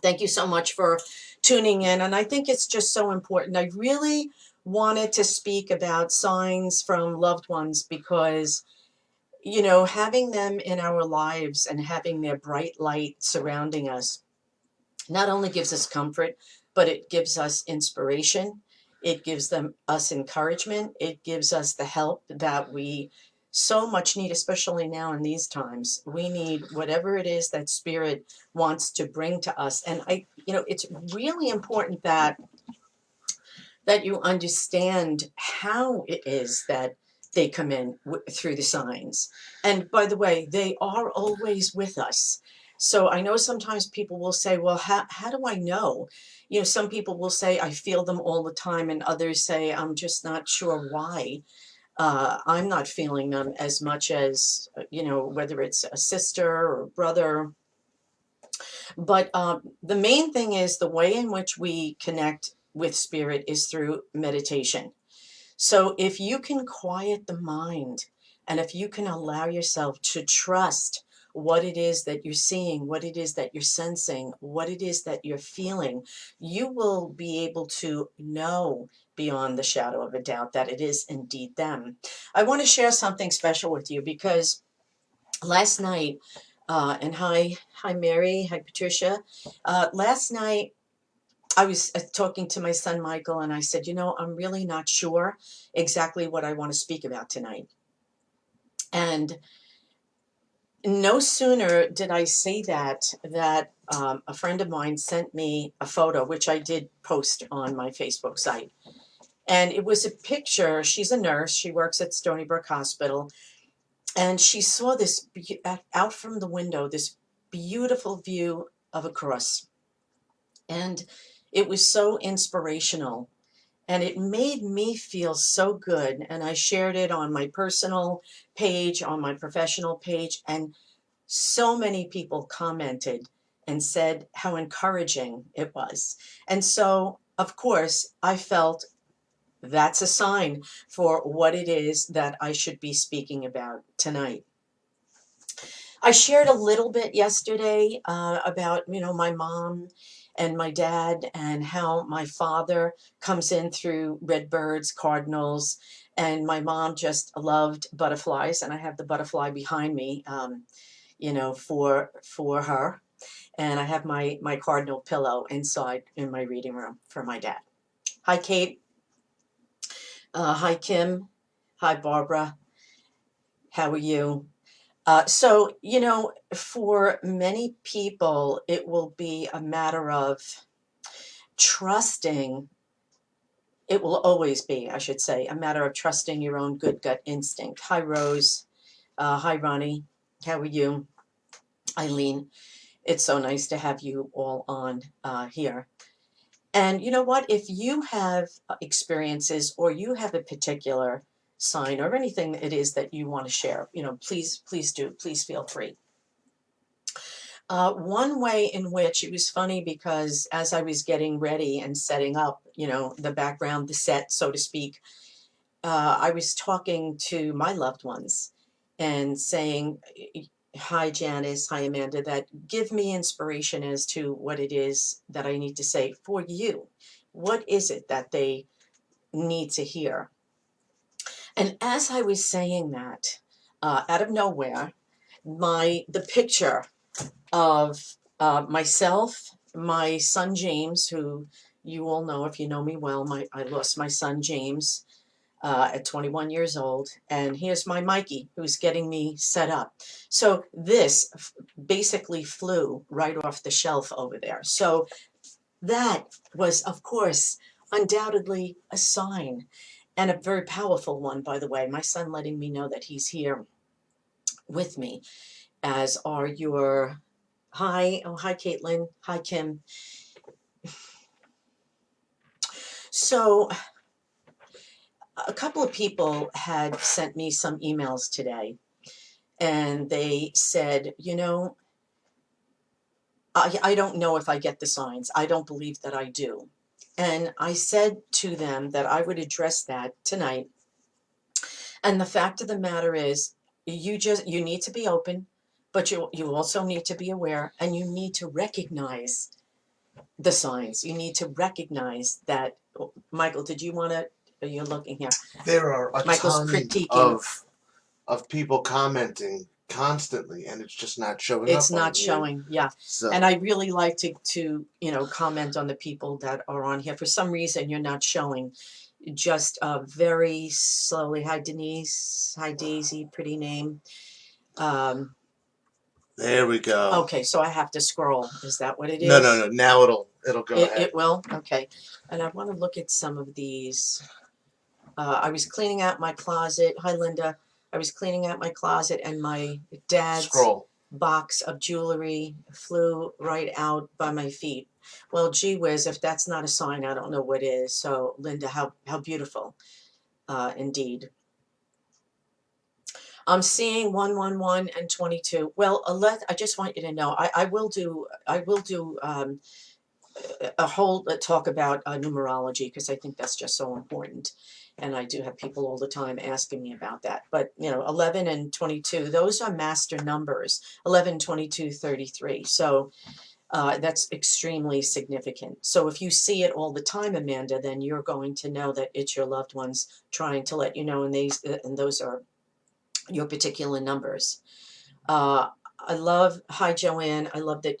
Thank you so much for tuning in. And I think it's just so important. I really wanted to speak about signs from loved ones because, having them in our lives and having their bright light surrounding us not only gives us comfort, but it gives us inspiration. It gives us encouragement. It gives us the help that we so much need, especially now in these times. We need whatever it is that spirit wants to bring to us. And it's really important that you understand how it is that they come in through the signs. And by the way, they are always with us. So I know sometimes people will say, well, how do I know? Some people will say, I feel them all the time, and others say, I'm just not sure why. I'm not feeling them as much as, whether it's a sister or a brother. But the main thing is the way in which we connect with spirit is through meditation. So if you can quiet the mind and if you can allow yourself to trust what it is that you're seeing, what it is that you're sensing, what it is that you're feeling, you will be able to know beyond the shadow of a doubt that it is indeed them. I want to share something special with you because last night, and hi Mary, hi Patricia. Last night I was talking to my son Michael, and I said, I'm really not sure exactly what I want to speak about tonight. And no sooner did I say that a friend of mine sent me a photo, which I did post on my Facebook site. And it was a picture. She's a nurse. She works at Stony Brook Hospital. And she saw this out from the window, this beautiful view of a cross. And it was so inspirational. And it made me feel so good. And I shared it on my personal page, on my professional page. And so many people commented and said how encouraging it was. And so, of course, I felt that's a sign for what it is that I should be speaking about tonight. I shared a little bit yesterday about, my mom and my dad and how my father comes in through redbirds, cardinals, and my mom just loved butterflies. And I have the butterfly behind me, for her. And I have my cardinal pillow inside in my reading room for my dad. Hi, Kate. Hi, Kim. Hi, Barbara. How are you? So, for many people, it will be a matter of trusting. It will always be, I should say, a matter of trusting your own good gut instinct. Hi, Rose. Hi, Ronnie. How are you? Eileen. It's so nice to have you all on here. And you know what? If you have experiences or you have a particular sign or anything it is that you want to share, please do. Please feel free. One way in which it was funny because as I was getting ready and setting up, the background, the set, so to speak, I was talking to my loved ones and saying, hi, Janice, hi, Amanda, that give me inspiration as to what it is that I need to say for you. What is it that they need to hear? And as I was saying that, out of nowhere, the picture of myself, my son James, who you all know if you know me well. I lost my son James at 21 years old, and here's my Mikey, who's getting me set up. So this basically flew right off the shelf over there. So that was, of course, undoubtedly a sign, and a very powerful one, by the way. My son letting me know that he's here with me, as are your hi, oh, hi, Caitlin. Hi, Kim. So a couple of people had sent me some emails today, and they said, I don't know if I get the signs. I don't believe that I do. And I said to them that I would address that tonight. And the fact of the matter is, you need to be open, but you also need to be aware, and you need to recognize the signs. You need to recognize that. Michael, did you want to? You're looking here. There are a Michael's ton critiquing. of people commenting constantly, and it's just not showing It's up on not here. showing, yeah. So, And I really like to comment on the people that are on here. For some reason, you're not showing. Just very slowly. Hi, Denise. Hi, Daisy. Pretty name. there we go. Okay, so I have to scroll. Is that what it is? No. Now it'll go ahead. It will? Okay. And I want to look at some of these. I was cleaning out my closet. Hi, Linda. I was cleaning out my closet, and my dad's Scroll. box of jewelry flew right out by my feet. Well, gee whiz, if that's not a sign, I don't know what is. So, Linda, how beautiful, indeed. I'm seeing 111 and 22. Well, I just want you to know, I will do a whole talk about numerology, because I think that's just so important. And I do have people all the time asking me about that. But, 11 and 22, those are master numbers, 11, 22, 33. So that's extremely significant. So if you see it all the time, Amanda, then you're going to know that it's your loved ones trying to let you know, and those are your particular numbers. I love, hi Joanne, I love that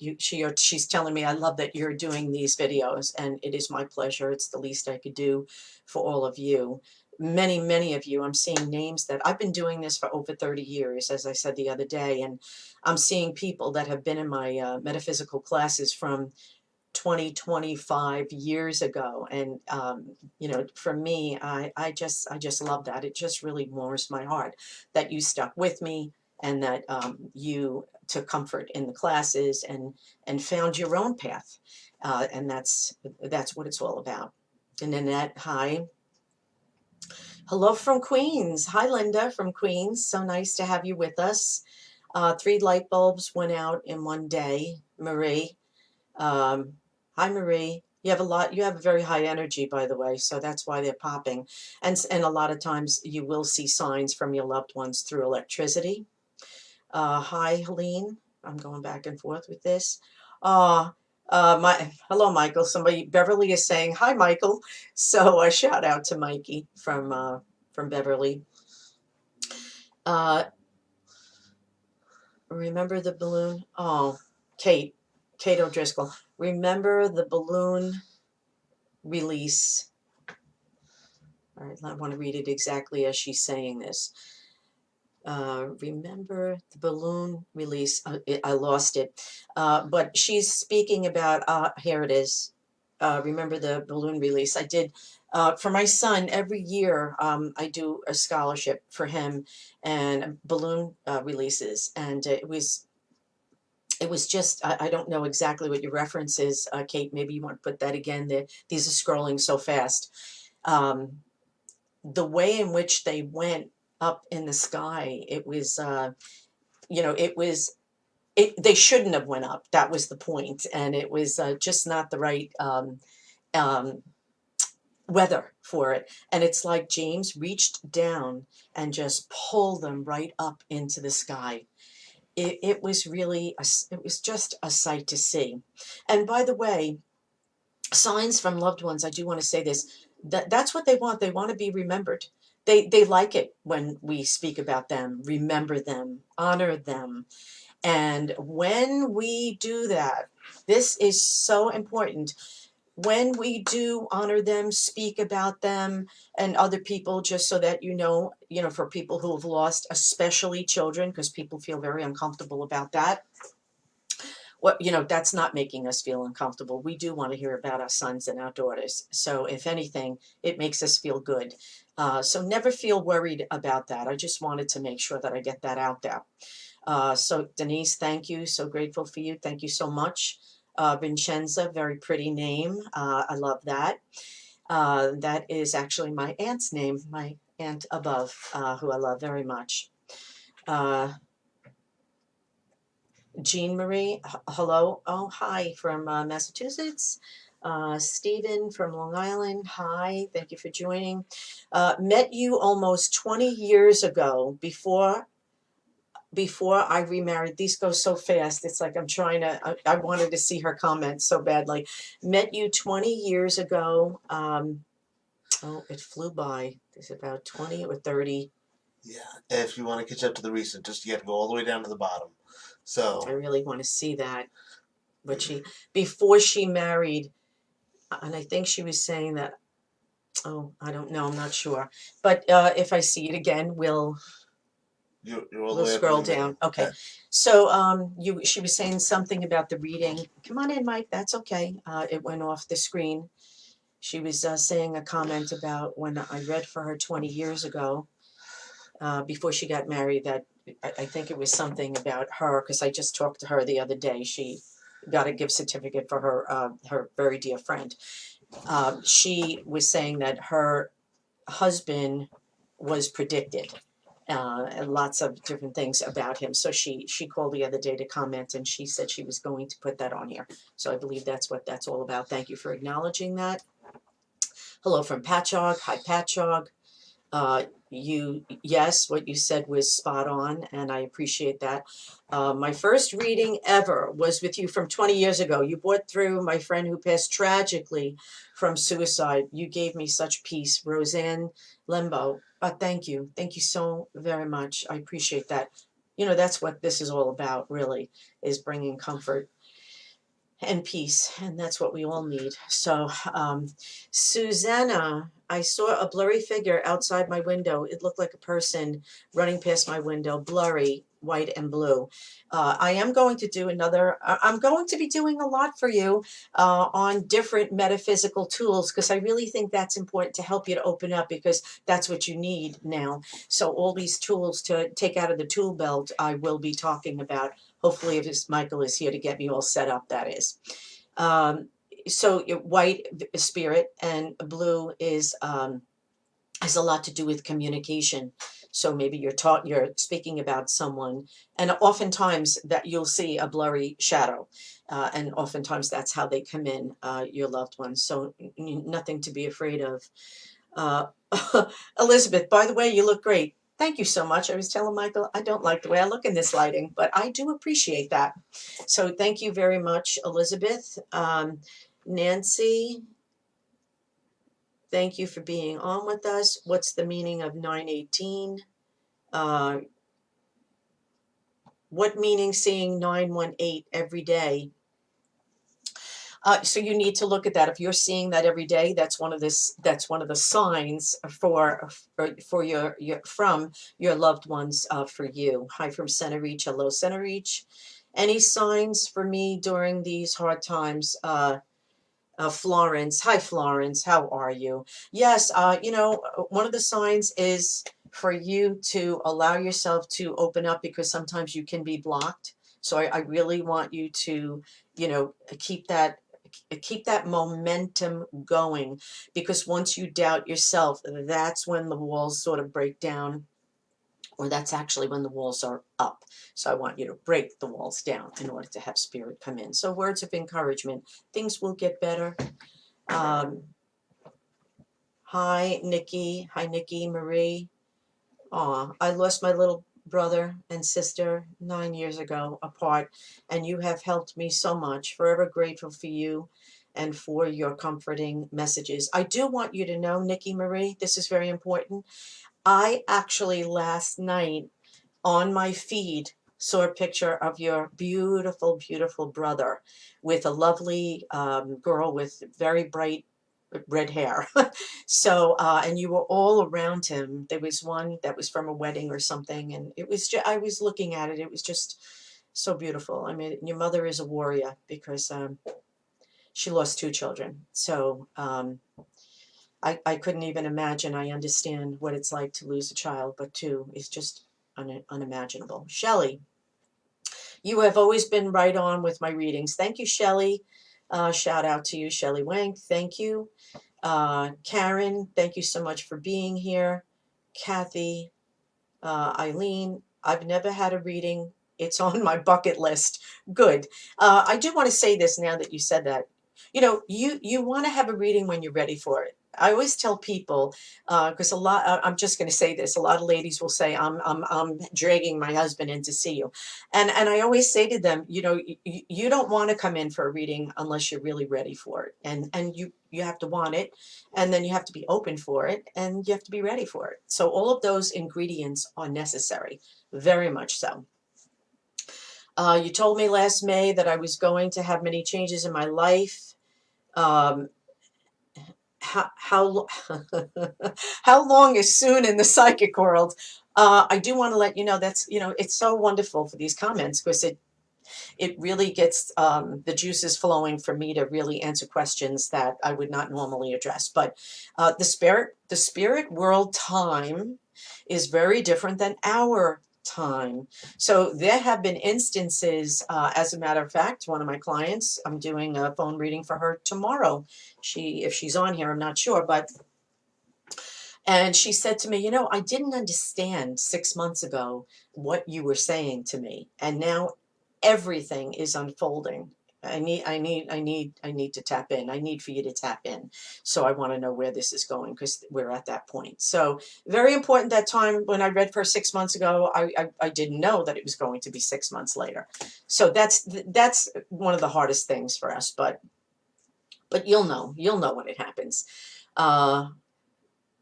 she's telling me, I love that you're doing these videos, and it is my pleasure. It's the least I could do for all of you. Many of you, I'm seeing names that I've been doing this for over 30 years, as I said the other day, and I'm seeing people that have been in my metaphysical classes from 25 years ago. And for me, I just love that. It just really warms my heart that you stuck with me, and that you took comfort in the classes, and found your own path, and that's what it's all about. And Annette, hi. Hello from Queens. Hi, Linda from Queens. So nice to have you with us. 3 light bulbs went out in one day. Marie. Um, Hi, Marie. You have a very high energy, by the way, so that's why they're popping. And a lot of times you will see signs from your loved ones through electricity. Hi, Helene. I'm going back and forth with this. Hello, Michael. Beverly is saying, hi, Michael. So a shout out to Mikey from Beverly. Remember the balloon? Oh, Kate O'Driscoll. Remember the balloon release. All right, I want to read it exactly as she's saying this. Remember the balloon release. I lost it. But she's speaking about, here it is. Remember the balloon release. I did, for my son, every year I do a scholarship for him, and balloon releases. And it was just, I don't know exactly what your reference is, Kate. Maybe you want to put that again. These are scrolling so fast. The way in which they went up in the sky, it was, they shouldn't have went up. That was the point. And it was just not the right um, weather for it. And it's like James reached down and just pulled them right up into the sky. It was really, it was just a sight to see. And by the way, signs from loved ones, I do want to say this, that's what they want. They want to be remembered. They like it when we speak about them, remember them, honor them. And when we do that, this is so important. When we do honor them, speak about them and other people, just so that for people who have lost, especially children, because people feel very uncomfortable about that. That's not making us feel uncomfortable. We do want to hear about our sons and our daughters. So if anything, it makes us feel good. So never feel worried about that. I just wanted to make sure that I get that out there. So Denise, thank you. So grateful for you. Thank you so much. Vincenza, very pretty name. I love that. That is actually my aunt's name, my aunt above, who I love very much. Jean Marie, hello. Oh, hi from Massachusetts. Stephen from Long Island, hi. Thank you for joining. Met you almost 20 years ago before before I remarried, these go so fast. It's like I'm trying to, I wanted to see her comments so badly. Met you 20 years ago. Oh, it flew by. There's about 20 or 30. Yeah, if you want to catch up to the recent, just you have to go all the way down to the bottom. I So really want to see that. But before she married, and I think she was saying that, oh, I don't know, I'm not sure. But if I see it again, you're all the we'll way up in scroll the middle. down. Okay. Okay. So she was saying something about the reading. Come on in, Mike. That's okay. It went off the screen. She was saying a comment about when I read for her 20 years ago, before she got married, that I think it was something about her, because I just talked to her the other day. She got a gift certificate for her very dear friend. She was saying that her husband was predicted, and lots of different things about him. So she called the other day to comment, and she said she was going to put that on here. So I believe that's what that's all about. Thank you for acknowledging that. Hello from Patchogue. Hi, Patchogue. Yes, what you said was spot on, and I appreciate that. My first reading ever was with you from 20 years ago. You brought through my friend who passed tragically from suicide. You gave me such peace, Roseanne Lembo. Thank you. Thank you so very much. I appreciate that. You know, that's what this is all about, really, is bringing comfort and peace, and that's what we all need. So, Susanna, I saw a blurry figure outside my window. It looked like a person running past my window, blurry, white and blue. I am going to do I'm going to be doing a lot for you on different metaphysical tools, because I really think that's important to help you to open up, because that's what you need now. So all these tools to take out of the tool belt, I will be talking about. Hopefully, if Michael is here to get me all set up, that is. So white spirit and blue is has a lot to do with communication. So maybe you're speaking about someone, and oftentimes that you'll see a blurry shadow, and oftentimes that's how they come in, your loved ones. So nothing to be afraid of. Uh, Elizabeth, by the way, you look great. Thank you so much. I was telling Michael, I don't like the way I look in this lighting, but I do appreciate that. So thank you very much, Elizabeth. Nancy, thank you for being on with us. What's the meaning of 918? Uh, what meaning seeing 918 every day? So you need to look at that. If you're seeing that every day, that's one of the signs for your from your loved ones, for you. Hi from Centereach. Hello, Centereach. Any signs for me during these hard times? Florence. Hi, Florence. How are you? Yes, one of the signs is for you to allow yourself to open up, because sometimes you can be blocked. So I really want you to, keep that momentum going, because once you doubt yourself, that's when the walls sort of break down, or that's actually when the walls are up. So I want you to break the walls down in order to have spirit come in. So words of encouragement, things will get better. Hi, Nikki. Hi, Nikki Marie. Aw, I lost my little brother and sister 9 years ago apart, and you have helped me so much. Forever grateful for you and for your comforting messages. I do want you to know, Nikki Marie, this is very important. I actually last night on my feed saw a picture of your beautiful, beautiful brother with a lovely girl with very bright red hair. So, and you were all around him. There was one that was from a wedding or something, and it was I was looking at it. It was just so beautiful. I mean, your mother is a warrior, because she lost two children. So I couldn't even imagine. I understand what it's like to lose a child, but two is just unimaginable. Shelley, you have always been right on with my readings. Thank you, Shelley. Shout out to you, Shelley Wank. Thank you. Karen, thank you so much for being here. Kathy, Eileen, I've never had a reading. It's on my bucket list. Good. I do want to say this now that you said that. you want to have a reading when you're ready for it. I always tell people, because I'm just going to say this. A lot of ladies will say, I'm dragging my husband in to see you, and I always say to them, you don't want to come in for a reading unless you're really ready for it, and you have to want it, and then you have to be open for it, and you have to be ready for it. So all of those ingredients are necessary, very much so. You told me last May that I was going to have many changes in my life. Um, how how long is soon in the psychic world? I do want to let you know that's it's so wonderful for these comments, because it really gets the juices flowing for me to really answer questions that I would not normally address. But the spirit world time is very different than our time. So there have been instances, as a matter of fact, one of my clients, I'm doing a phone reading for her tomorrow. If she's on here, I'm not sure, and she said to me, I didn't understand 6 months ago what you were saying to me, and now everything is unfolding. I need to tap in. I need for you to tap in. So I want to know where this is going, because we're at that point. So very important. That time when I read for 6 months ago, I didn't know that it was going to be 6 months later. So that's one of the hardest things for us. But you'll know when it happens. I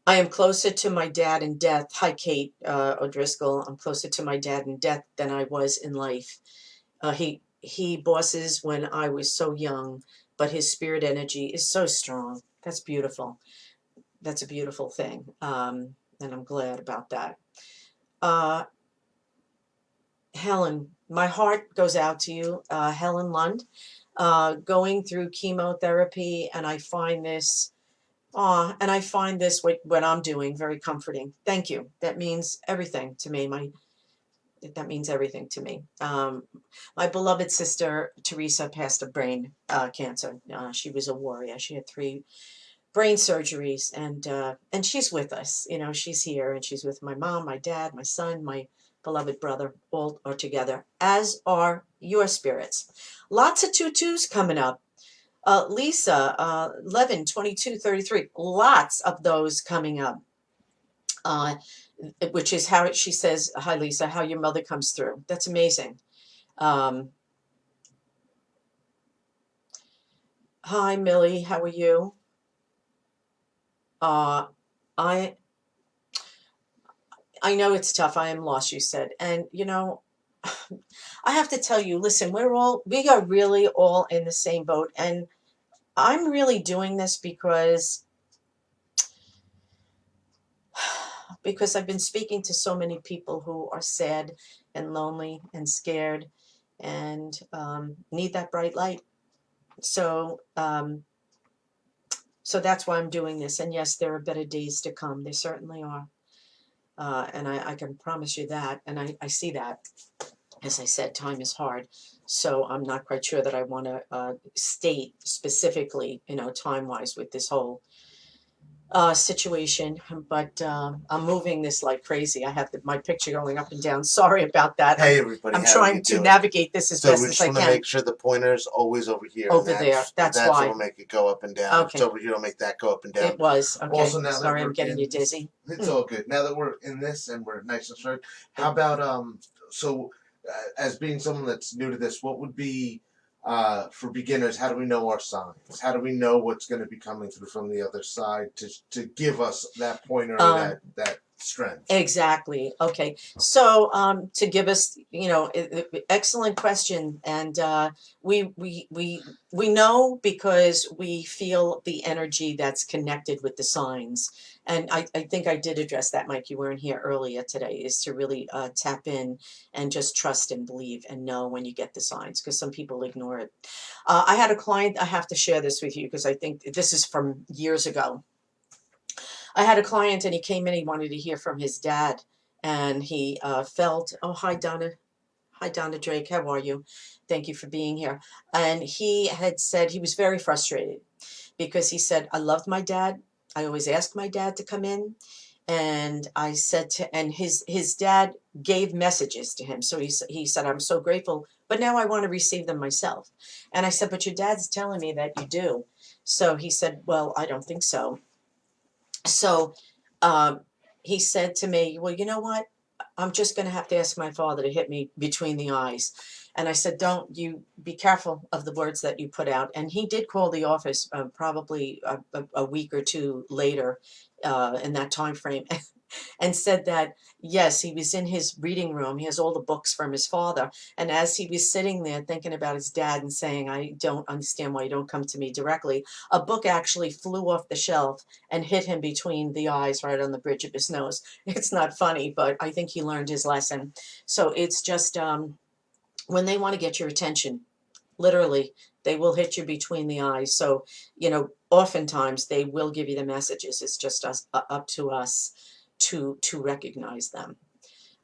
am closer to my dad in death. Hi, Kate O'Driscoll. I'm closer to my dad in death than I was in life. He bosses when I was so young, but his spirit energy is so strong. That's beautiful. That's a beautiful thing, and I'm glad about that. Uh, Helen, my heart goes out to you, Helen Lund, going through chemotherapy, and I find this. And I find this what I'm doing very comforting. Thank you. That means everything to me. That means everything to me. My beloved sister Teresa passed of brain cancer. She was a warrior. She had 3 brain surgeries, and she's with us. She's here, and she's with my mom, my dad, my son, my beloved brother. All are together, as are your spirits. Lots of tutus coming up. Lisa, 11, 22, 33. Lots of those coming up. Which is how she says, hi, Lisa, how your mother comes through. That's amazing. Hi, Millie, how are you? I I know it's tough. I am lost, you said. And, I have to tell you, listen, we are really all in the same boat. And I'm really doing this because I've been speaking to so many people who are sad and lonely and scared, and need that bright light. So that's why I'm doing this. And yes, there are better days to come. There certainly are. And I can promise you that. And I see that. As I said, time is hard. So I'm not quite sure that I want to state specifically, time-wise with this whole situation, but I'm moving this like crazy. I have my picture going up and down. Sorry about that. Hey everybody, I'm how are trying you to doing? navigate this as So best we as just I want to can. make sure the pointer's always over here. Over and there. That's why. what'll make it go up and down. Okay. If it's over here, it'll make that go up and down. It was. Okay. Also, now Sorry, that I'm we're getting in, you dizzy. It's all good. Now that we're in this and we're nice and short, how about as being someone that's new to this, what would be for beginners? How do we know our signs? How do we know what's going to be coming through from the other side to give us that pointer or that strength? Exactly. Okay. So to give us, excellent question, and we know because we feel the energy that's connected with the signs. And I think I did address that, Mike. You weren't here earlier today. Is to really tap in and just trust and believe and know when you get the signs, because some people ignore it. I had a client. I have to share this with you because I think this is from years ago. I had a client, and he came in, he wanted to hear from his dad, and he felt, oh, hi, Donna. Hi, Donna Drake. How are you? Thank you for being here. And he had said he was very frustrated because he said, I loved my dad. I always asked my dad to come in. And I said and his dad gave messages to him. So he said, I'm so grateful but now I want to receive them myself. And I said, but your dad's telling me that you do. So he said, well, I don't think so. So um, he said to me, well, you know what? I'm just going to have to ask my father to hit me between the eyes. And I said, don't you be careful of the words that you put out. And he did call the office probably a week or two later in that time frame and said that, yes, he was in his reading room. He has all the books from his father. And as he was sitting there thinking about his dad and saying, I don't understand why you don't come to me directly, a book actually flew off the shelf and hit him between the eyes right on the bridge of his nose. It's not funny, but I think he learned his lesson. So it's just when they want to get your attention, literally, they will hit you between the eyes. So, oftentimes they will give you the messages. It's just up to us to recognize them.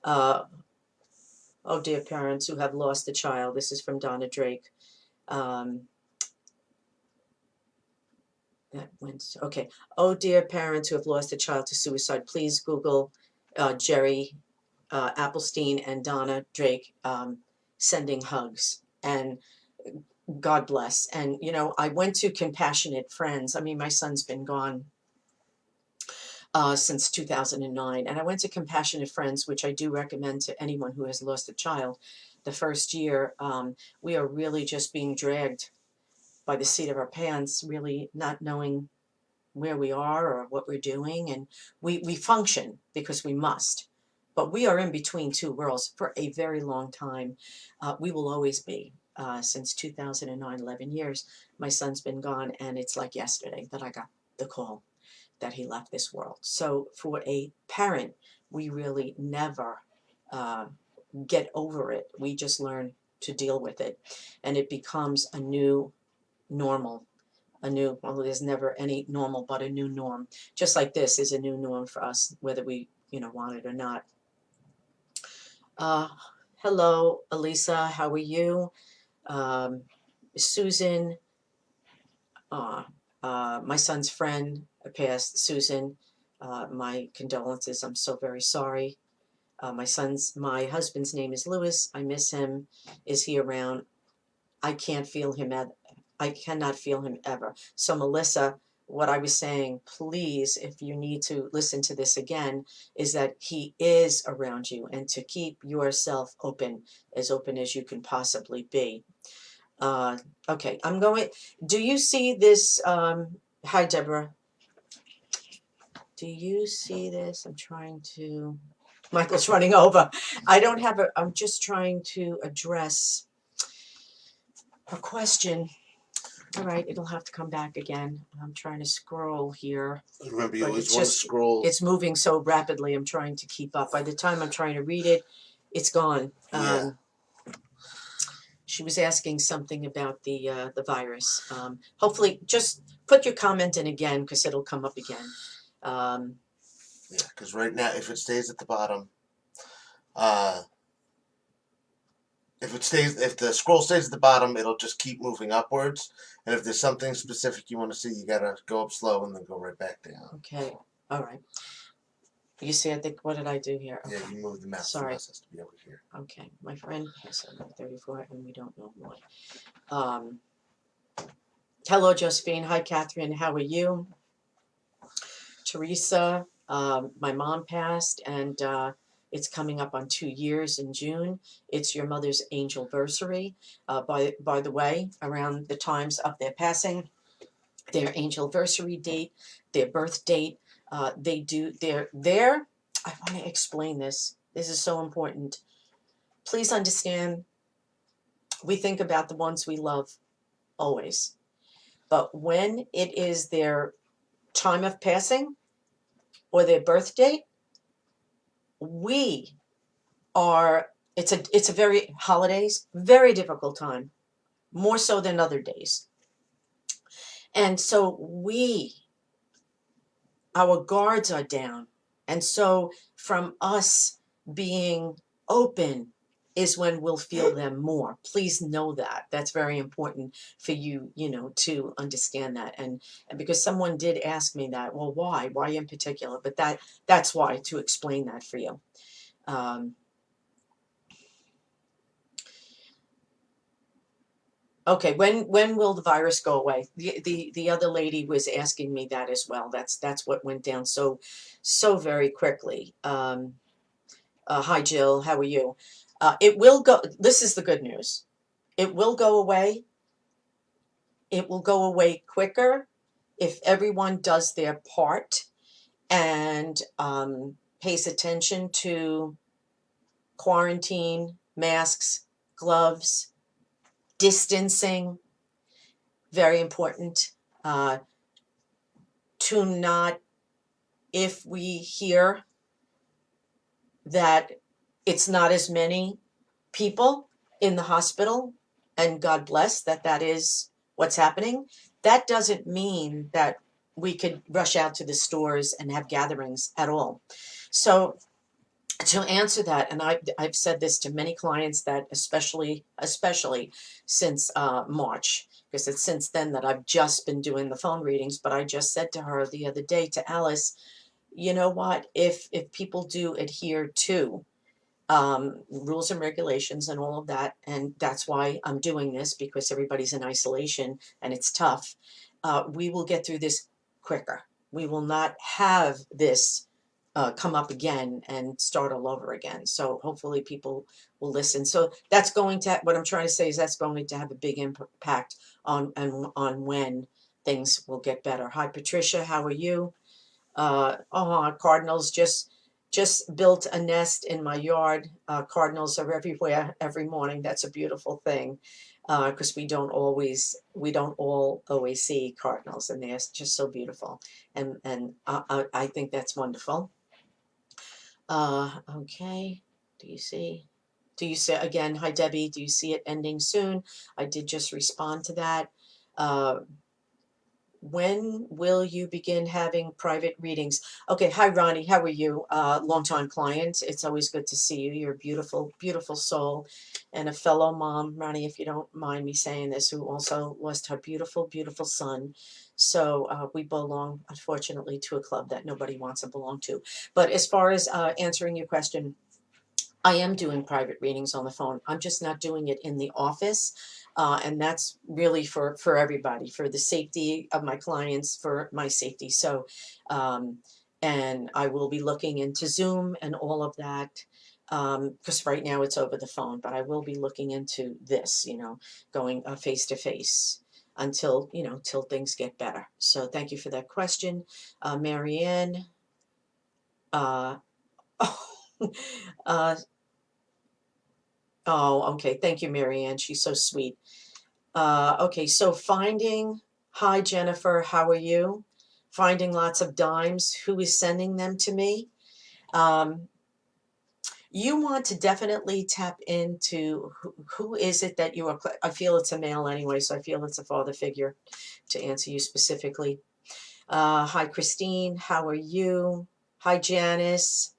Uh, oh, dear parents who have lost a child. This is from Donna Drake. That went okay. Oh, dear parents who have lost a child to suicide, please Google Jerry Applestein and Donna Drake sending hugs, and God bless. And I went to Compassionate Friends. I mean, my son's been gone since 2009, and I went to Compassionate Friends, which I do recommend to anyone who has lost a child. The first year, we are really just being dragged by the seat of our pants, really not knowing where we are or what we're doing, and we function because we must, but we are in between two worlds for a very long time. We will always be. Since 2009, 11 years, my son's been gone, and it's like yesterday that I got the call that he left this world. So for a parent, we really never uh, get over it. We just learn to deal with it, and it becomes a new normal. Well, there's never any normal but a new norm. Just like this is a new norm for us, whether we, want it or not. Uh, hello, Elisa, how are you? Um, Susan, my son's friend passed. Susan, my condolences. I'm so very sorry. My husband's name is Louis. I miss him. Is he around? I can't feel him I cannot feel him ever. So Melissa, what I was saying, please, if you need to listen to this again, is that he is around you, and to keep yourself open as you can possibly be. Okay, do you see this? Hi, Deborah. Do you see this? Michael's running over. I'm just trying to address a question. All right, it'll have to come back again. I'm trying to scroll here. Remember, you always want to scroll. It's moving so rapidly. I'm trying to keep up. By the time I'm trying to read it, it's gone. Yeah. She was asking something about the virus. Hopefully, just put your comment in again because it'll come up again. Yeah, because right now, if it stays at the bottom, if the scroll stays at the bottom, it'll just keep moving upwards. And if there's something specific you want to see, you gotta go up slow and then go right back down. Okay. All right. You see, I think, what did I do here? Okay. Yeah, you moved the mouse. Sorry. The mouse has to be over here. Okay. My friend has 34 and we don't know what. Hello, Josephine. Hi, Catherine. How are you? Teresa, my mom passed, and it's coming up on 2 years in June. It's your mother's angelversary. By the way, around the times of their passing, their angelversary date, their birth date, they do their. I want to explain this. This is so important. Please understand, we think about the ones we love always, but when it is their time of passing or their birth date, we are it's a very holidays, very difficult time, more so than other days. And so our guards are down. And so from us being open is when we'll feel them more. Please know that. That's very important for you, to understand that. And because someone did ask me that, well, why? Why in particular? But that's why, to explain that for you. Okay, when will the virus go away? The other lady was asking me that as well. That's what went down so very quickly. Hi Jill, how are you? It will go. This is the good news. It will go away. It will go away quicker if everyone does their part and pays attention to quarantine, masks, gloves, distancing. Very important. To not, if we hear that it's not as many people in the hospital, and God bless that that is what's happening, that doesn't mean that we could rush out to the stores and have gatherings at all. So to answer that, and I've said this to many clients that especially since March, because it's since then that I've just been doing the phone readings, but I just said to her the other day, to Alice, you know what, if people do adhere to rules and regulations and all of that, and that's why I'm doing this, because everybody's in isolation and it's tough, we will get through this quicker. We will not have this come up again and start all over again. So hopefully people will listen. So that's going to, what I'm trying to say is that's going to have a big impact on when things will get better. Hi Patricia, how are you? Cardinals just built a nest in my yard. Cardinals are everywhere every morning. That's a beautiful thing, because we don't all always see cardinals, and they're just so beautiful, and I think that's wonderful. Okay, do you see? Do you see again? Hi Debbie. Do you see it ending soon? I did just respond to that. Uh, when will you begin having private readings? Okay, hi Ronnie, how are you? Longtime client. It's always good to see you. You're a beautiful, beautiful soul, and a fellow mom, Ronnie, if you don't mind me saying this, who also lost her beautiful, beautiful son. So we belong, unfortunately, to a club that nobody wants to belong to. But as far as answering your question, I am doing private readings on the phone. I'm just not doing it in the office. And that's really for everybody, for the safety of my clients, for my safety. So, and I will be looking into Zoom and all of that, because right now it's over the phone, but I will be looking into this, going face to face until, till things get better. So thank you for that question. Marianne, uh, uh, oh, okay. Thank you, Marianne. She's so sweet. Okay, so hi, Jennifer, how are you? Finding lots of dimes. Who is sending them to me? Um, you want to definitely tap into who is it that you are. I feel it's a male anyway, so I feel it's a father figure to answer you specifically. Hi, Christine, how are you? Hi, Janice.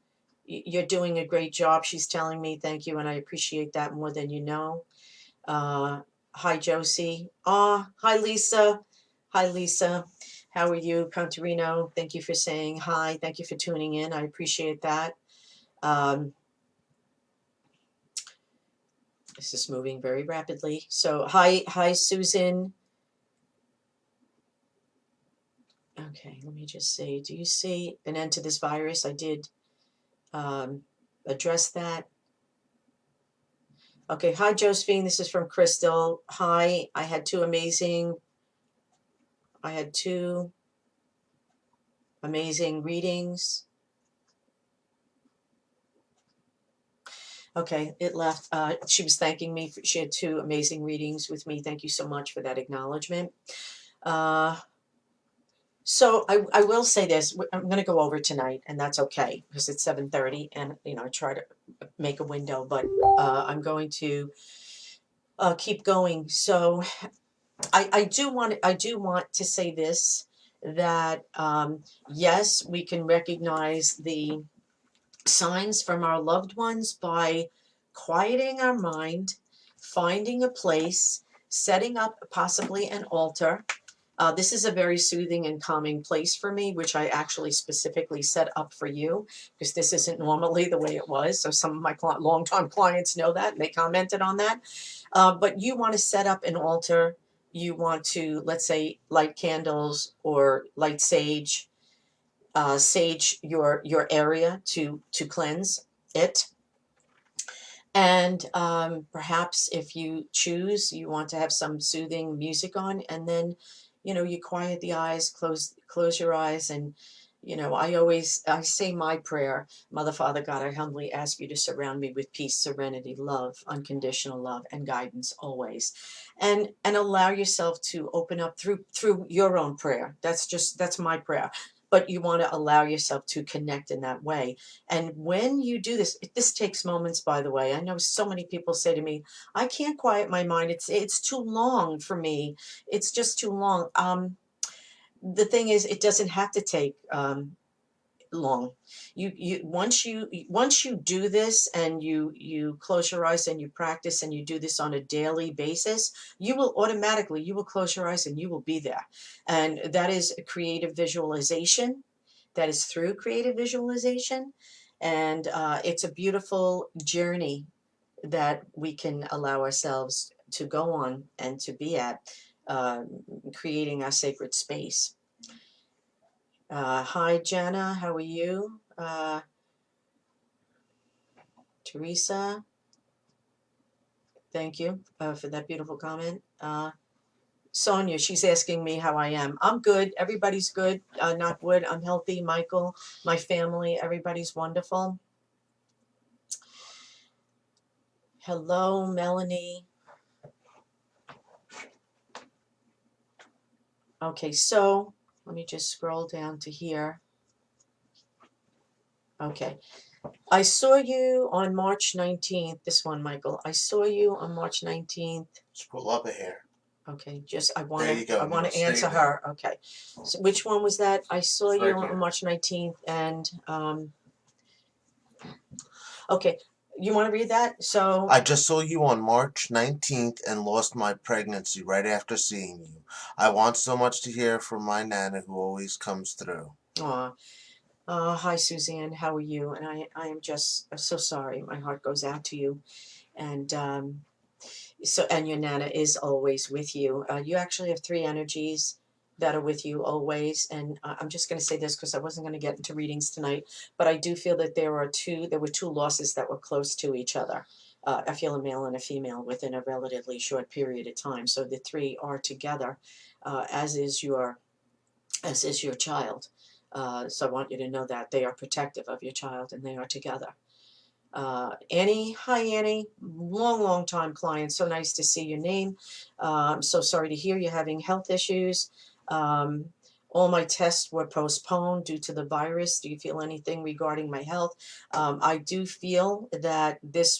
You're doing a great job. She's telling me thank you, and I appreciate that more than you know. Uh, Hi, Josie. Hi, Lisa. Hi, Lisa. How are you, Contarino? Thank you for saying hi. Thank you for tuning in. I appreciate that. Um, this is moving very rapidly. So, hi, Susan. Okay, let me just see. Do you see an end to this virus? I did address that. Okay, hi, Josephine. This is from Crystal. Hi, I had two amazing readings. Okay, it left. She was thanking me. She had two amazing readings with me. Thank you so much for that acknowledgement. So I will say this. I'm going to go over tonight, and that's okay because it's 7:30, and I try to make a window, but I'm going to keep going. So I do want to say this, that yes, we can recognize the signs from our loved ones by quieting our mind, finding a place, setting up possibly an altar, This is a very soothing and calming place for me, which I actually specifically set up for you because this isn't normally the way it was. So some of my longtime clients know that and they commented on that. But you want to set up an altar. You want to, let's say, light candles or light sage, sage your area to cleanse it. And perhaps if you choose, you want to have some soothing music on, and then, you quiet the eyes, close your eyes, and I say my prayer, Mother, Father, God, I humbly ask you to surround me with peace, serenity, love, unconditional love, and guidance always, and allow yourself to open up through your own prayer. That's my prayer. But you want to allow yourself to connect in that way. And when you do this, this takes moments, by the way. I know so many people say to me, I can't quiet my mind. It's too long for me. It's just too long. The thing is, it doesn't have to take long. Once you do this and you close your eyes and you practice and you do this on a daily basis, you will close your eyes and you will be there. And that is a creative visualization. That is through creative visualization. And it's a beautiful journey that we can allow ourselves to go on and to be at, uh, creating our sacred space. Hi, Jenna. How are you? Teresa, thank you for that beautiful comment. Sonia, she's asking me how I am. I'm good. Everybody's good. Knock wood. I'm healthy. Michael, my family, everybody's wonderful. Hello, Melanie. Okay, so let me just scroll down to here. Okay. I saw you on March 19th. This one, Michael. I saw you on March 19th. Scroll up a hair. Okay, I There you go. want to Stay answer there. her. Okay. So which one was that? I saw It's you right on here. March 19th and okay. You want to read that? So I just saw you on March 19th and lost my pregnancy right after seeing you. I want so much to hear from my Nana who always comes through. aw. Hi Suzanne, how are you? And I am just so sorry. My heart goes out to you. And and your Nana is always with you. You actually have three energies that are with you always. And I'm just going to say this because I wasn't going to get into readings tonight, but I do feel that there were two losses that were close to each other. I feel a male and a female within a relatively short period of time. So the three are together, as is your child. So I want you to know that they are protective of your child and they are together. Annie, hi Annie, long time client. So nice to see your name. I'm so sorry to hear you're having health issues. Um, all my tests were postponed due to the virus. Do you feel anything regarding my health? I do feel that this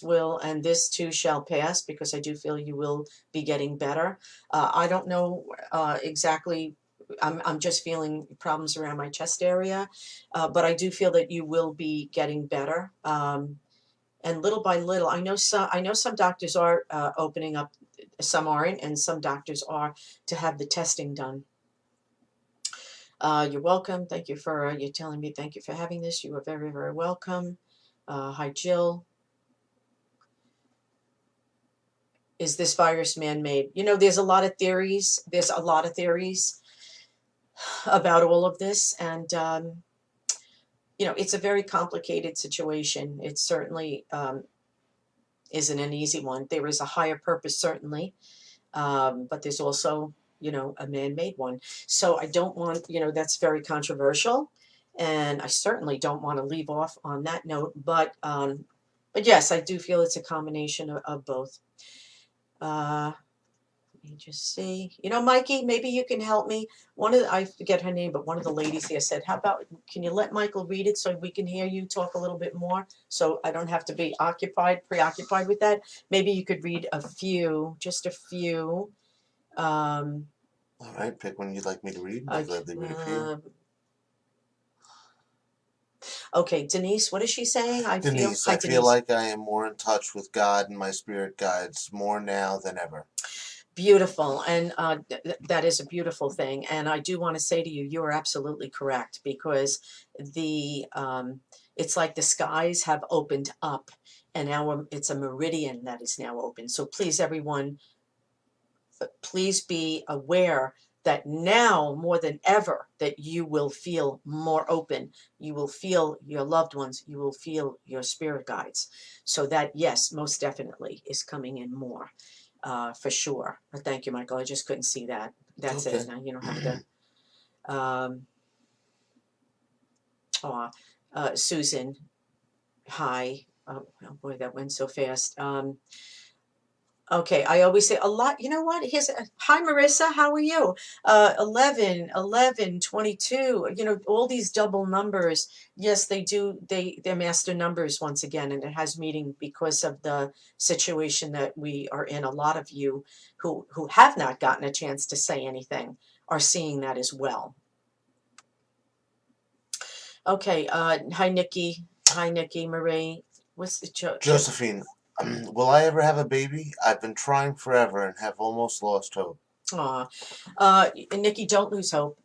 too shall pass because I do feel you will be getting better. I don't know exactly. I'm just feeling problems around my chest area, but I do feel that you will be getting better. And little by little, I know some doctors are opening up, some aren't, and some doctors are to have the testing done. You're welcome. Thank you for you telling me. Thank you for having this. You are very, very welcome. Hi, Jill. Is this virus man-made? There's a lot of theories. There's a lot of theories about all of this, and it's a very complicated situation. It certainly isn't an easy one. There is a higher purpose, certainly, but there's also a man-made one. So I don't want, that's very controversial, and I certainly don't want to leave off on that note. But yes, I do feel it's a combination of both. Let me just see. Mikey, maybe you can help me. I forget her name, but one of the ladies here said, "How about can you let Michael read it so we can hear you talk a little bit more, so I don't have to be preoccupied with that." Maybe you could read just a few. All right, pick one you'd like me to read. I'd gladly read a few. Okay, Denise, what is she saying? Denise, I feel like I am more in touch with God and my spirit guides more now than ever. Beautiful, and that is a beautiful thing. And I do want to say to you, you are absolutely correct because the it's like the skies have opened up, and now it's a meridian that is now open. So please, everyone, please be aware that now more than ever that you will feel more open. You will feel your loved ones. You will feel your spirit guides. So that, yes, most definitely is coming in more, for sure. Thank you, Michael. I just couldn't see that. That's Okay. it. Now you don't have to. Um, aw, Susan, hi. Oh boy, that went so fast. Okay, I always say a lot. You know what? Here's hi, Marissa. How are you? 11, 11, 22. You know, all these double numbers. Yes, they do. They're master numbers once again, and it has meaning because of the situation that we are in. A lot of you who have not gotten a chance to say anything are seeing that as well. Okay. Hi, Nikki. Hi, Nikki. Marie. What's the Josephine, will I ever have a baby? I've been trying forever and have almost lost hope. Aw. Nikki, don't lose hope.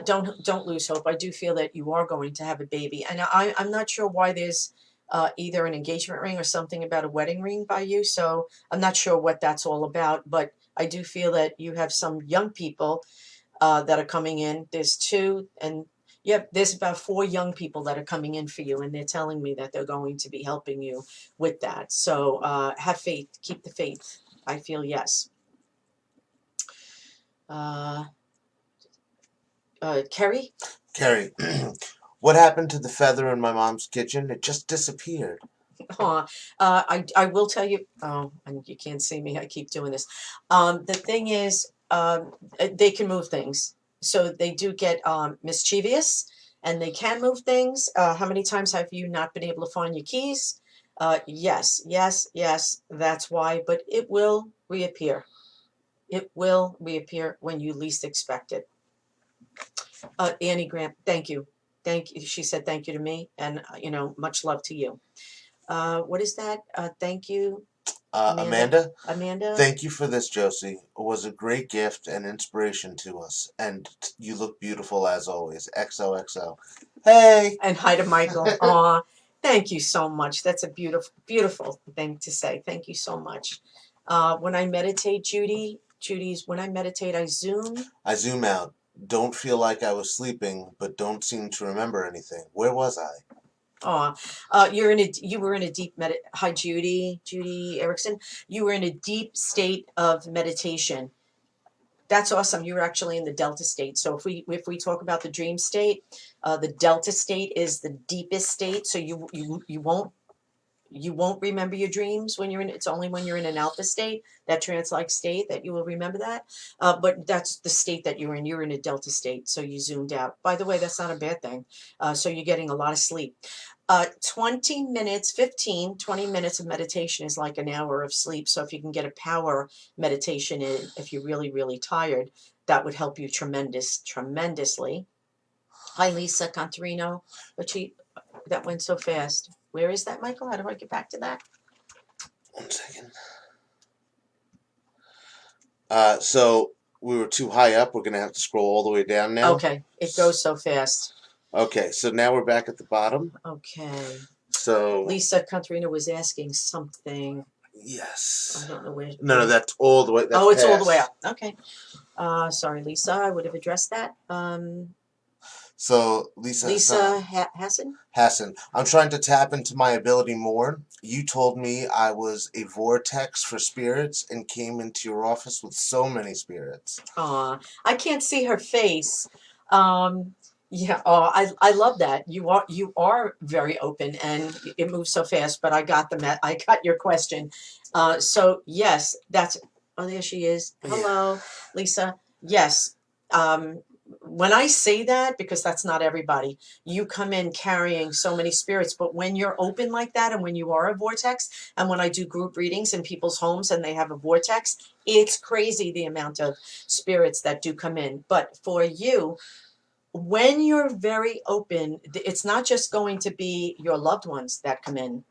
Don't lose hope. I do feel that you are going to have a baby, and I'm not sure why there's either an engagement ring or something about a wedding ring by you. So I'm not sure what that's all about, but I do feel that you have some young people that are coming in. There's two, and yep, there's about four young people that are coming in for you, and they're telling me that they're going to be helping you with that. So have faith, keep the faith. I feel yes. Uh, Kerry. Carrie, what happened to the feather in my mom's kitchen? It just disappeared. I will tell you. Oh, and you can't see me. I keep doing this. The thing is, they can move things, so they do get mischievous, and they can move things. How many times have you not been able to find your keys? Yes, yes, yes. That's why. But it will reappear. It will reappear when you least expect it. Annie Grant, thank you. Thank you. She said thank you to me, and much love to you. What is that? Thank you, Amanda. Amanda, Amanda. thank you for this, Josie. It was a great gift and inspiration to us, and you look beautiful as always. XOXO. Hey! And hi to Michael. Aw, thank you so much. That's a beautiful, beautiful thing to say. Thank you so much. When I meditate, Judy's, when I meditate, I zoom. I zoom out. Don't feel like I was sleeping, but don't seem to remember anything. Where was I? You were in a deep hi, Judy Erickson. You were in a deep state of meditation. That's awesome. You were actually in the delta state. So if we talk about the dream state, the delta state is the deepest state. So you won't remember your dreams when you're in. It's only when you're in an alpha state, that trance-like state, that you will remember that. But that's the state that you're in. You're in a delta state, so you zoomed out. By the way, that's not a bad thing. So you're getting a lot of sleep. 20 minutes, 15, 20 minutes of meditation is like an hour of sleep. So if you can get a power meditation in, if you're really, really tired, that would help you tremendously. Hi, Lisa Contarino. But that went so fast. Where is that, Michael? How do I get back to that? 1 second. So we were too high up. We're going to have to scroll all the way down now. Okay, it goes so fast. Okay, so now we're back at the bottom. Okay. So Lisa Contarino was asking something. yes. I don't know where. No, that's all the way. That's it's all the way past. up. Okay. Sorry, Lisa. I would have addressed that. So Lisa Hassan, I'm trying to tap into my ability more. You told me I was a vortex for spirits and came into your office with so many spirits. I can't see her face. Yeah. Oh, I love that. You are very open, and it moves so fast. But I got I got your question. So yes, that's. Oh, there she is. Hello, Lisa. Yes. When I say that, because that's not everybody, you come in carrying so many spirits. But when you're open like that, and when you are a vortex, and when I do group readings in people's homes and they have a vortex, it's crazy the amount of spirits that do come in. But for you, when you're very open, it's not just going to be your loved ones that come in.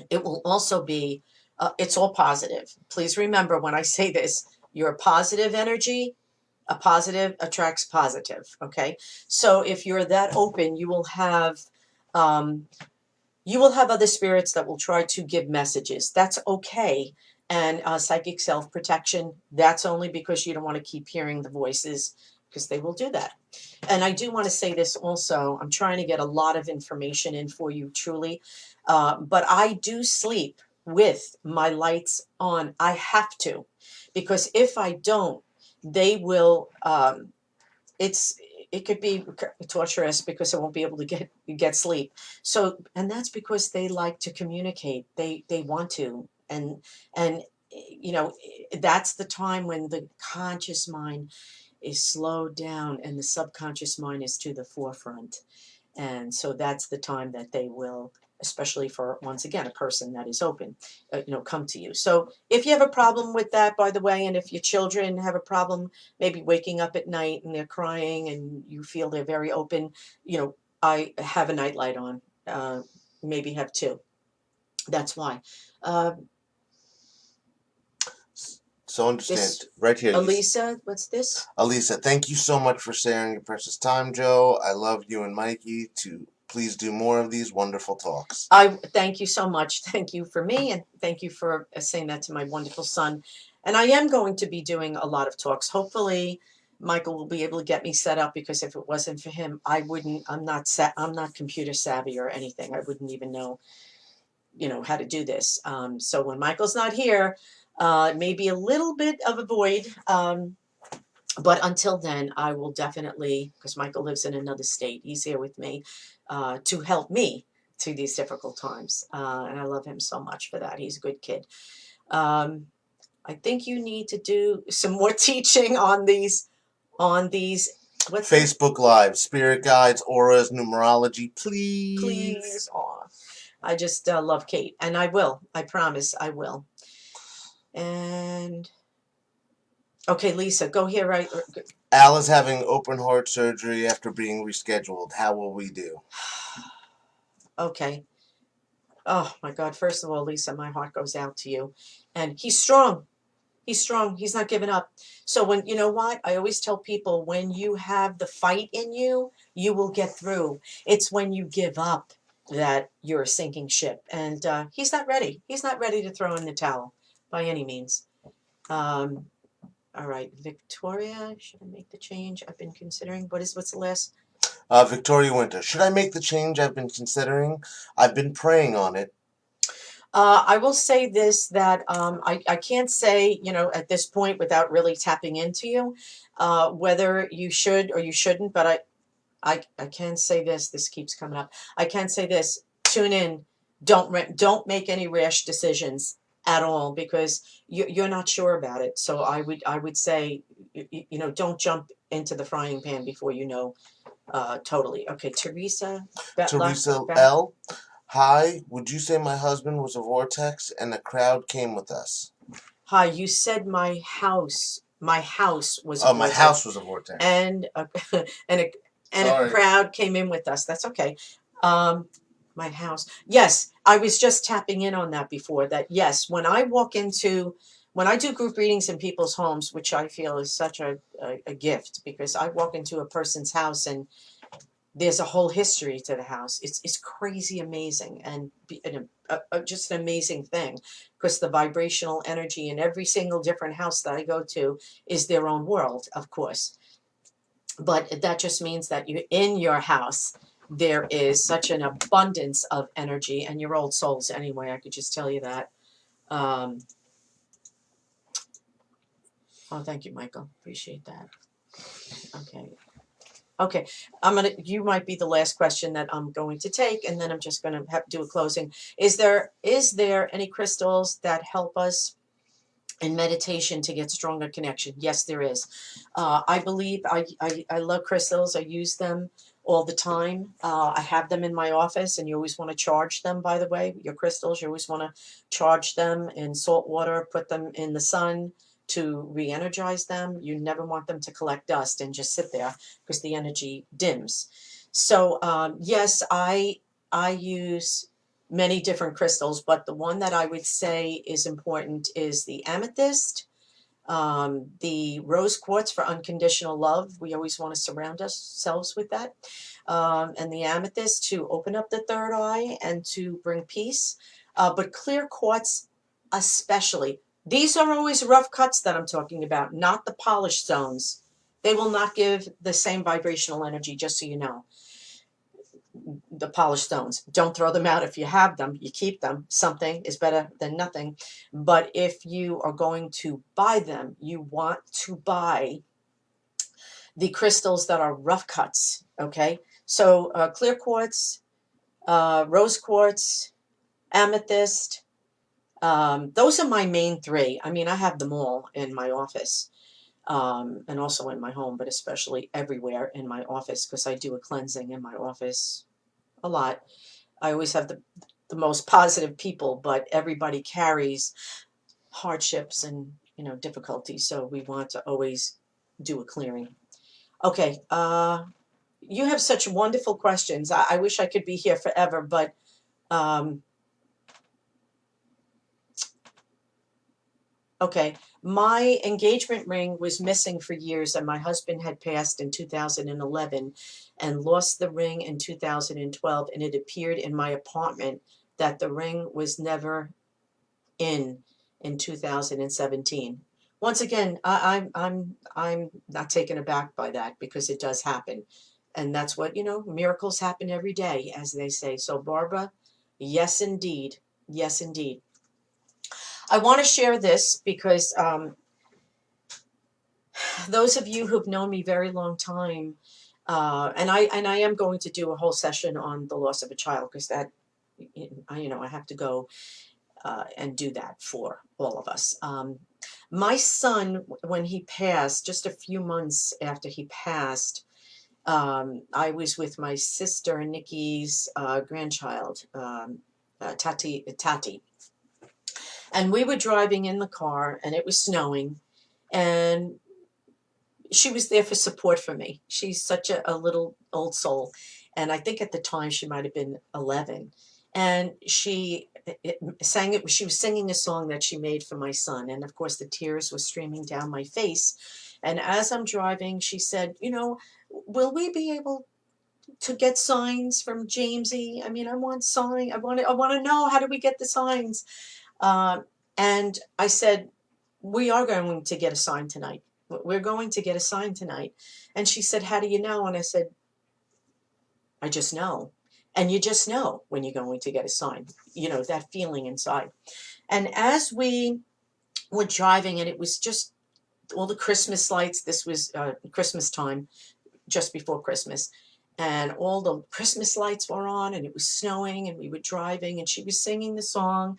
It will also be, it's all positive. Please remember when I say this, You're a positive energy. A positive attracts positive. Okay. So if you're that open, um, you will have other spirits that will try to give messages. That's okay. And psychic self protection, that's only because you don't want to keep hearing the voices, because they will do that. And I do want to say this also. I'm trying to get a lot of information in for you, truly. But I do sleep with my lights on. I have to, because if I don't, they will. It's it could be torturous because I won't be able to get sleep. So, and that's because they like to communicate. They want to, and that's the time when the conscious mind is slowed down and the subconscious mind is to the forefront. And so that's the time that they will, especially for, once again, a person that is open, come to you. So if you have a problem with that, by the way, and if your children have a problem maybe waking up at night and they're crying and you feel they're very open, I have a nightlight on, maybe have two. That's why. uh, So understand, this right here. Elisa, what's this? Elisa, thank you so much for sharing your precious time, Joe. I love you and Mikey. To please do more of these wonderful talks. I thank you so much. Thank you for me, and thank you for saying that to my wonderful son. And I am going to be doing a lot of talks. Hopefully, Michael will be able to get me set up, because if it wasn't for him, I wouldn't. I'm not computer savvy or anything. I wouldn't even know, how to do this. So when Michael's not here, it may be a little bit of a void. But until then, I will definitely, because Michael lives in another state, he's here with me to help me through these difficult times. And I love him so much for that. He's a good kid. I think you need to do some more teaching on these, what's Facebook Live, spirit guides, auras, numerology, please. Please. Aw. I just love Kate, and I will. I promise I will. And okay, Lisa, go here, right? Al is having open heart surgery after being rescheduled. How will we do? Okay. Oh my God. First of all, Lisa, my heart goes out to you. And he's strong. He's strong. He's not giving up. So when, you know what? I always tell people, when you have the fight in you, you will get through. It's when you give up that you're a sinking ship. And he's not ready. He's not ready to throw in the towel by any means. All right. Victoria, should I make the change I've been considering? What's the last? Victoria Winter, should I make the change I've been considering? I've been praying on it. I will say this, that I can't say, at this point without really tapping into you, whether you should or you shouldn't, but I can say this. This keeps coming up. I can say this. Tune in. Don't make any rash decisions at all, because you're not sure about it. So I would say, don't jump into the frying pan before you know totally. Okay, Teresa. Teresa L. Hi, would you say my husband was a vortex and a crowd came with us? Hi, you said my house. My house was a Oh, vortex. my house was a vortex. And a crowd came in with us. That's okay. My house. Yes, I was just tapping in on that before. That yes, when I do group readings in people's homes, which I feel is such a gift, because I walk into a person's house and there's a whole history to the house. It's crazy amazing, and just an amazing thing, because the vibrational energy in every single different house that I go to is their own world, of course. But that just means that in your house there is such an abundance of energy, and your old souls anyway. I could just tell you that. Oh, thank you, Michael. Appreciate that. Okay, you might be the last question that I'm going to take, and then I'm just going to have to do a closing. Is there any crystals that help us in meditation to get stronger connection? Yes, there is. I believe I love crystals. I use them all the time. I have them in my office, and you always want to charge them, by the way. Your crystals, you always want to charge them in salt water, put them in the sun to re-energize them. You never want them to collect dust and just sit there, because the energy dims. So yes, I use many different crystals, but the one that I would say is important is the amethyst, The rose quartz for unconditional love. We always want to surround ourselves with that. And the amethyst to open up the third eye and to bring peace. But clear quartz, especially. These are always rough cuts that I'm talking about, not the polished stones. They will not give the same vibrational energy, just so you know. The polished stones. Don't throw them out if you have them. You keep them. Something is better than nothing. But if you are going to buy them, you want to buy the crystals that are rough cuts. Okay, so clear quartz, rose quartz, amethyst. Those are my main three. I mean, I have them all in my office. And also in my home, but especially everywhere in my office because I do a cleansing in my office a lot. I always have the most positive people, but everybody carries hardships and difficulties. So we want to always do a clearing. Okay, you have such wonderful questions. I wish I could be here forever, but okay. My engagement ring was missing for years, and my husband had passed in 2011 and lost the ring in 2012, and it appeared in my apartment that the ring was never in 2017. Once again, I'm not taken aback by that because it does happen, and that's what miracles happen every day, as they say. So, Barbara, yes, indeed, yes, indeed. I want to share this because those of you who've known me very long time, and I am going to do a whole session on the loss of a child because that I have to go and do that for all of us. My son, when he passed, just a few months after he passed, I was with my sister Nikki's grandchild, Tati, and we were driving in the car, and it was snowing, and she was there for support for me. She's such a little old soul, and I think at the time she might have been 11, and she sang it. She was singing a song that she made for my son, and of course the tears were streaming down my face. And as I'm driving, she said, will we be able to get signs from Jamesy? I mean, I want sign. I want to know, how do we get the signs? Uh, and I said, we are going to get a sign tonight. We're going to get a sign tonight. And she said, how do you know? And I said, I just know. And you just know when you're going to get a sign, that feeling inside. And as we were driving, and it was just all the Christmas lights, this was Christmas time, just before Christmas. And all the Christmas lights were on, and it was snowing, and we were driving, and she was singing the song,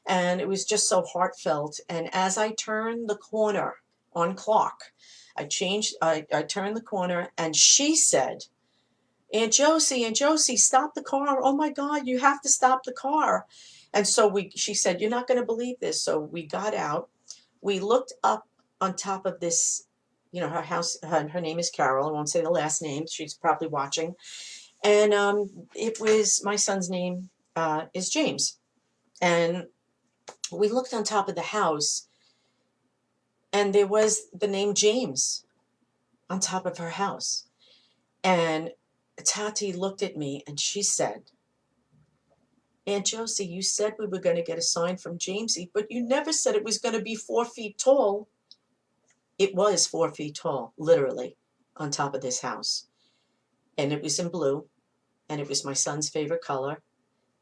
and it was just so heartfelt. And as I turned the corner on Clark, I turned the corner, and she said, Aunt Josie, stop the car. Oh my God, you have to stop the car. And so she said, you're not going to believe this. So we got out, we looked up on top of this, her house, her name is Carol. I won't say the last name. She's probably watching. And it was, my son's name is James. And we looked on top of the house, and there was the name James on top of her house. And Tati looked at me and she said, Aunt Josie, you said we were going to get a sign from Jamesy, but you never said it was going to be 4 feet tall. It was 4 feet tall, literally, on top of this house. And it was in blue, and it was my son's favorite color,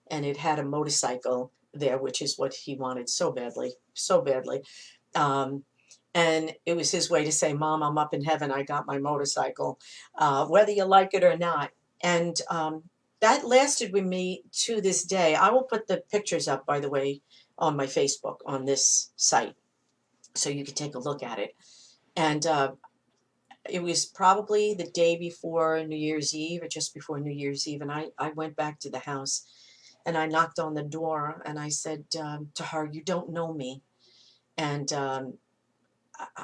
and it had a motorcycle there, which is what he wanted so badly, so badly. And it was his way to say, Mom, I'm up in heaven. I got my motorcycle, whether you like it or not. And that lasted with me to this day. I will put the pictures up, by the way, on my Facebook on this site, so you can take a look at it. And it was probably the day before New Year's Eve, or just before New Year's Eve. And I went back to the house, and I knocked on the door, and I said to her, you don't know me. And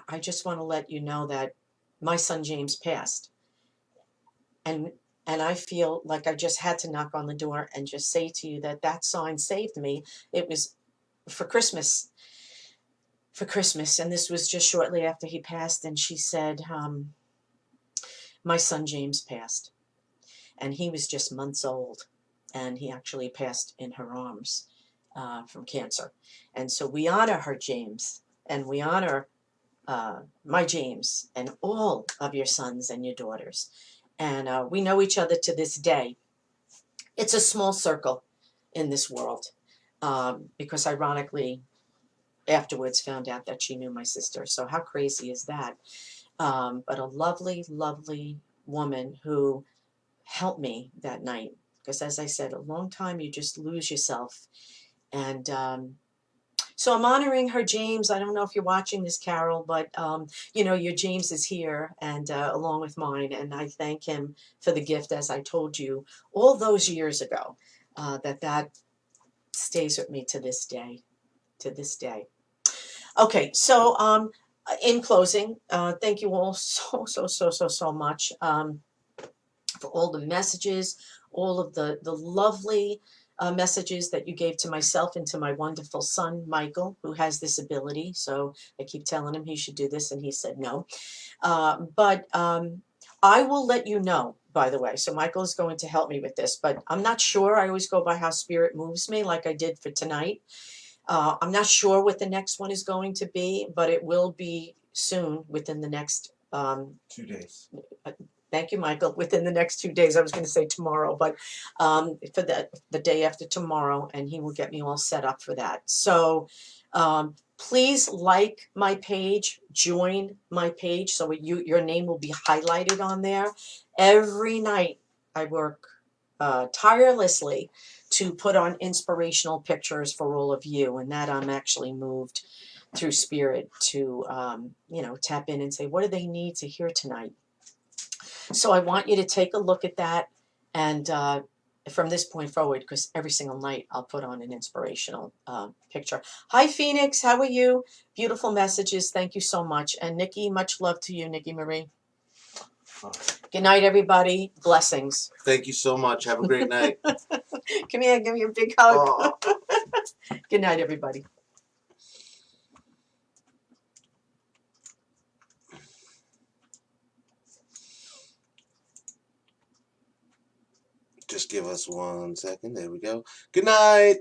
I just want to let you know that my son James passed. And I feel like I just had to knock on the door and just say to you that sign saved me. It was for Christmas. for Christmas, and this was just shortly after he passed, and she said, my son James passed, and he was just months old, and he actually passed in her arms from cancer. And so we honor her, James, and we honor my James and all of your sons and your daughters. And we know each other to this day. It's a small circle in this world because ironically, afterwards found out that she knew my sister. So how crazy is that? But a lovely, lovely woman who helped me that night. Because as I said, a long time you just lose yourself. And so I'm honoring her, James. I don't know if you're watching this, Carol, but your James is here, and along with mine, and I thank him for the gift, as I told you all those years ago. That stays with me to this day. To this day. Okay, so in closing, thank you all so much for all the messages, all of the lovely messages that you gave to myself and to my wonderful son, Michael, who has this ability. So I keep telling him he should do this, and he said no. But I will let you know, by the way. So Michael is going to help me with this, but I'm not sure. I always go by how spirit moves me, like I did for tonight. I'm not sure what the next one is going to be, but it will be soon within the next 2 days. Thank you, Michael. Within the next 2 days, I was going to say tomorrow, but for the day after tomorrow, and he will get me all set up for that. So please like my page, join my page, so your name will be highlighted on there. Every night I work tirelessly to put on inspirational pictures for all of you, and that I'm actually moved through spirit to tap in and say, what do they need to hear tonight? So I want you to take a look at that, and from this point forward, because every single night I'll put on an inspirational picture. Hi, Phoenix. How are you? Beautiful messages. Thank you so much. And Nikki, much love to you, Nikki Marie. Good night, everybody. Blessings. Thank you so much. Have a great night. Come here. Give me a big hug. Good night, everybody. Just give us 1 second. There we go. Good night.